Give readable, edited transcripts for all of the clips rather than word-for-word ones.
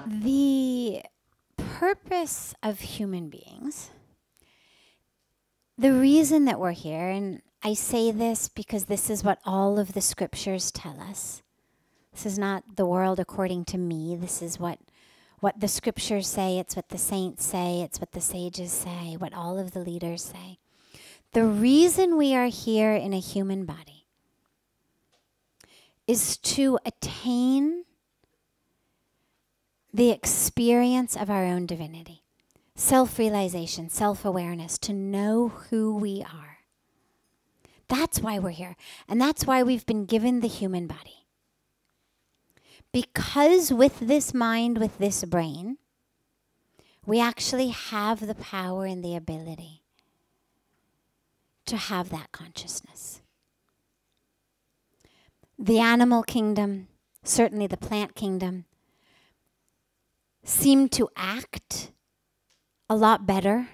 The purpose of human beings, the reason that we're here, and I say this because this is what all of the scriptures tell us. This is not the world according to me. This is what the scriptures say. It's what the saints say. It's what the sages say, what all of the leaders say. The reason we are here in a human body is to attain the experience of our own divinity, self-realization, self-awareness, to know who we are. That's why we're here. And that's why we've been given the human body. Because with this mind, with this brain, we actually have the power and the ability to have that consciousness. The animal kingdom, certainly the plant kingdom, seem to act a lot better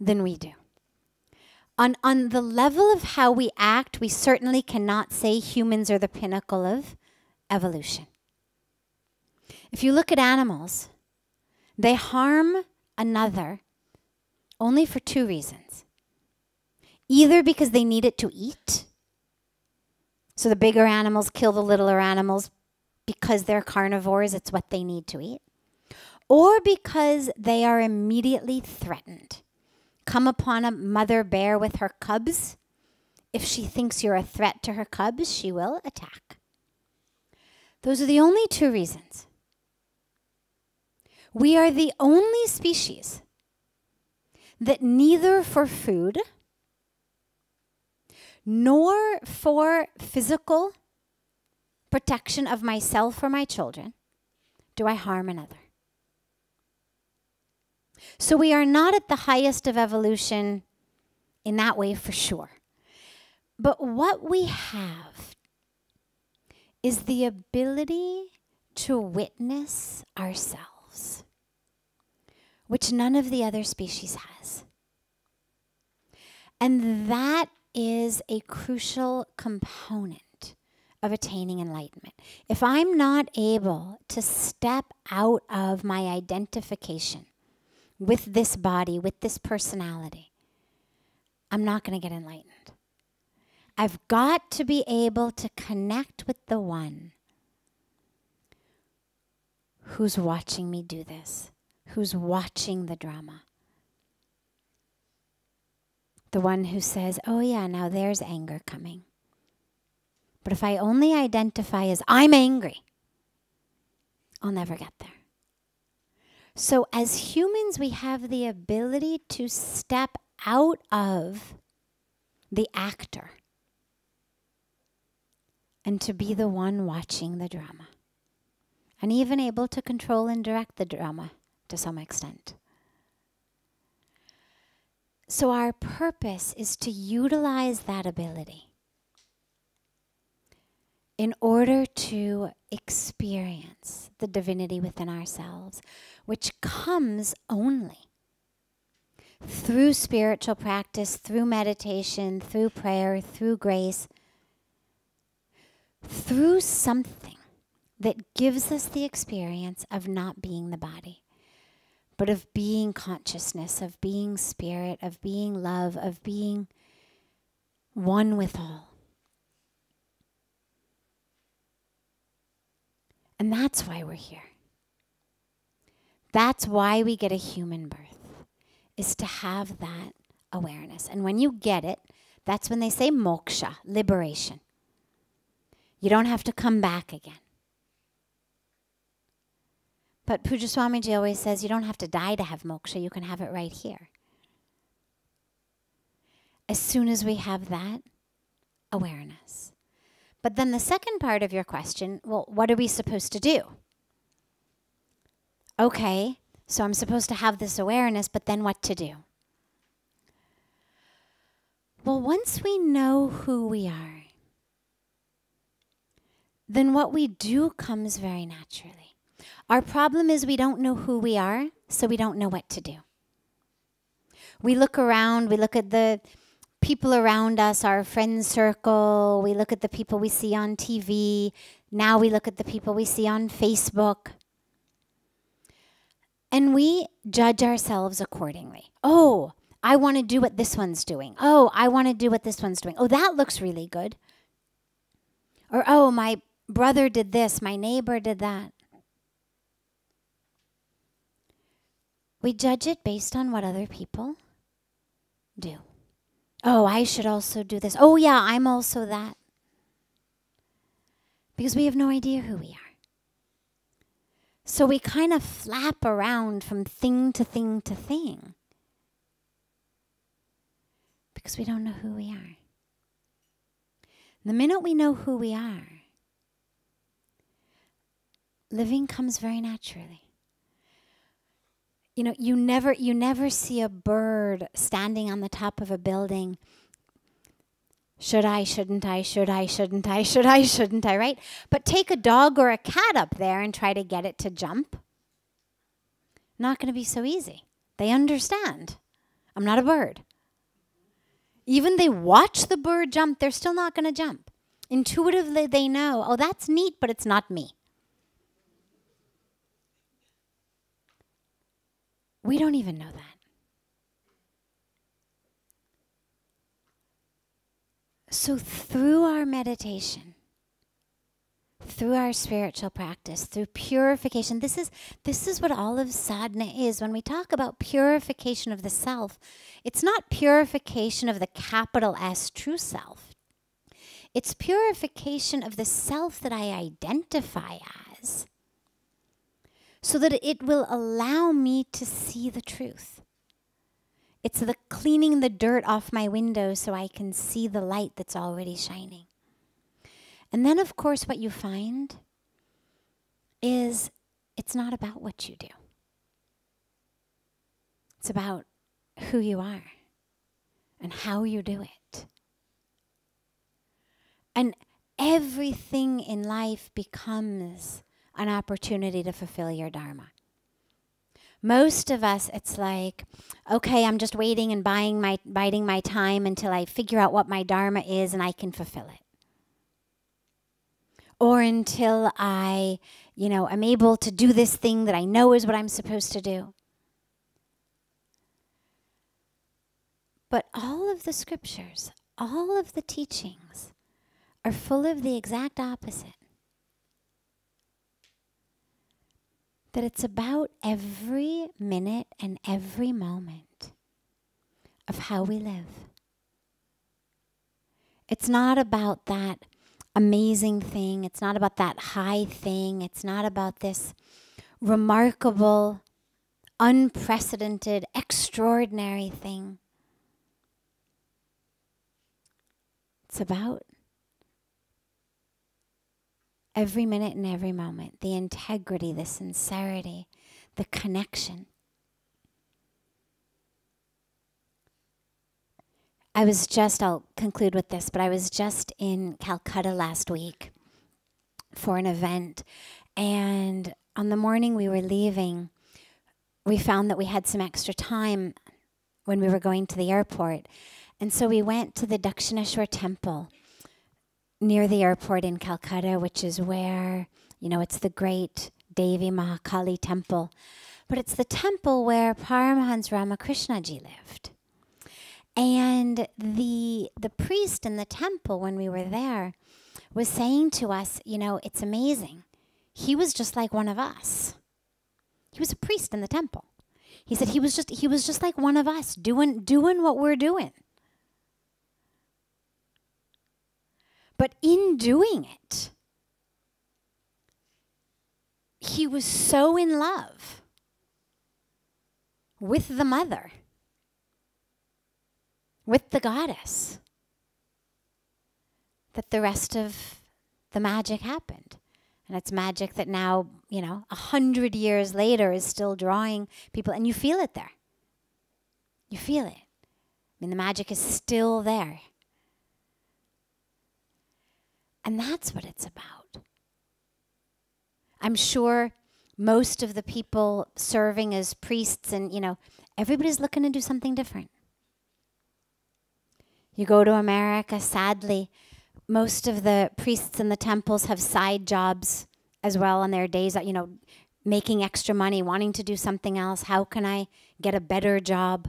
than we do. On the level of how we act, we certainly cannot say humans are the pinnacle of evolution. If you look at animals, they harm another only for two reasons. Either because they need it to eat, so the bigger animals kill the littler animals because they're carnivores, it's what they need to eat, or because they are immediately threatened. Come upon a mother bear with her cubs. If she thinks you're a threat to her cubs, she will attack. Those are the only two reasons. We are the only species that neither for food nor for physical protection of myself or my children do I harm another. So we are not at the highest of evolution in that way for sure. But what we have is the ability to witness ourselves, which none of the other species has. And that is a crucial component of attaining enlightenment. If I'm not able to step out of my identification with this body, with this personality, I'm not going to get enlightened. I've got to be able to connect with the one who's watching me do this, who's watching the drama. The one who says, oh yeah, now there's anger coming. But if I only identify as I'm angry, I'll never get there. So as humans, we have the ability to step out of the actor and to be the one watching the drama, and even able to control and direct the drama to some extent. So our purpose is to utilize that ability in order to experience the divinity within ourselves, which comes only through spiritual practice, through meditation, through prayer, through grace, through something that gives us the experience of not being the body, but of being consciousness, of being spirit, of being love, of being one with all. And that's why we're here. That's why we get a human birth, is to have that awareness. And when you get it, that's when they say moksha, liberation. You don't have to come back again. But Pujya Swamiji always says you don't have to die to have moksha. You can have it right here. As soon as we have that awareness. But then the second part of your question, well, what are we supposed to do? Okay, so I'm supposed to have this awareness, but then what to do? Well, once we know who we are, then what we do comes very naturally. Our problem is we don't know who we are, so we don't know what to do. We look around, we look at the people around us, our friend circle. We look at the people we see on TV. Now we look at the people we see on Facebook. And we judge ourselves accordingly. Oh, I want to do what this one's doing. Oh, I want to do what this one's doing. Oh, that looks really good. Or, oh, my brother did this. My neighbor did that. We judge it based on what other people do. Oh, I should also do this. Oh, yeah, I'm also that. Because we have no idea who we are. So we kind of flap around from thing to thing to thing. Because we don't know who we are. The minute we know who we are, living comes very naturally. You know, you never see a bird standing on the top of a building. Should I, shouldn't I, should I, shouldn't I, should I, shouldn't I, right? But take a dog or a cat up there and try to get it to jump. Not going to be so easy. They understand. I'm not a bird. Even they watch the bird jump, they're still not going to jump. Intuitively, they know, oh, that's neat, but it's not me. We don't even know that. So through our meditation, through our spiritual practice, through purification, this is what all of sadhana is. When we talk about purification of the self, it's not purification of the capital S true self. It's purification of the self that I identify as, so that it will allow me to see the truth. It's the cleaning the dirt off my window so I can see the light that's already shining. And then, of course, what you find is it's not about what you do. It's about who you are and how you do it. And everything in life becomes an opportunity to fulfill your dharma. Most of us, it's like, okay, I'm just waiting and biding my time until I figure out what my dharma is and I can fulfill it. Or until I, am able to do this thing that I know is what I'm supposed to do. But all of the scriptures, all of the teachings are full of the exact opposite. That it's about every minute and every moment of how we live. It's not about that amazing thing. It's not about that high thing. It's not about this remarkable, unprecedented, extraordinary thing. It's about every minute and every moment, the integrity, the sincerity, the connection. I'll conclude with this, but I was just in Calcutta last week for an event, and on the morning we were leaving, we found that we had some extra time when we were going to the airport, and so we went to the Dakshineshwar temple near the airport in Calcutta, which is where, it's the great Devi Mahakali temple. But it's the temple where Paramahans Ramakrishnaji lived. And the priest in the temple, when we were there, was saying to us, it's amazing. He was just like one of us. He was a priest in the temple. He said he was just like one of us, doing what we're doing. But in doing it, he was so in love with the mother, with the goddess, that the rest of the magic happened. And it's magic that now, 100 years later is still drawing people. And you feel it there. You feel it. The magic is still there. And that's what it's about. I'm sure most of the people serving as priests and, everybody's looking to do something different. You go to America, sadly, most of the priests in the temples have side jobs as well on their days, making extra money, wanting to do something else. How can I get a better job?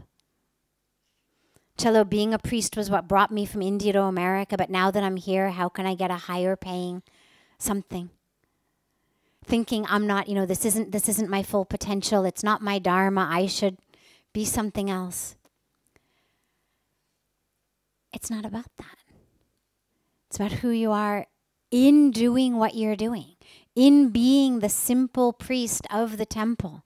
Cello, being a priest was what brought me from India to America, but now that I'm here, how can I get a higher paying something? Thinking I'm not, this isn't my full potential. It's not my dharma. I should be something else. It's not about that. It's about who you are in doing what you're doing, in being the simple priest of the temple.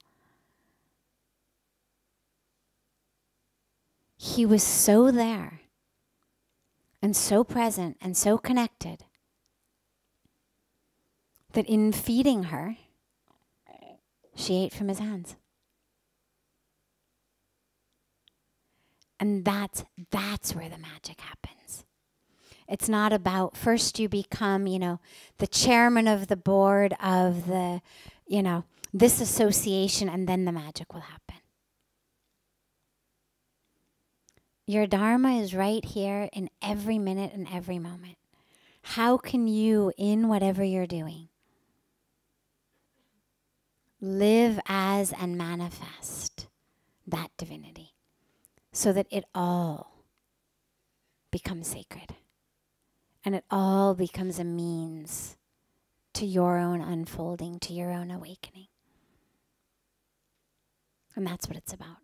He was so there and so present and so connected that in feeding her, she ate from his hands. And that's where the magic happens. It's not about first you become, the chairman of the board of the, this association, and then the magic will happen. Your dharma is right here in every minute and every moment. How can you, in whatever you're doing, live as and manifest that divinity so that it all becomes sacred and it all becomes a means to your own unfolding, to your own awakening? And that's what it's about.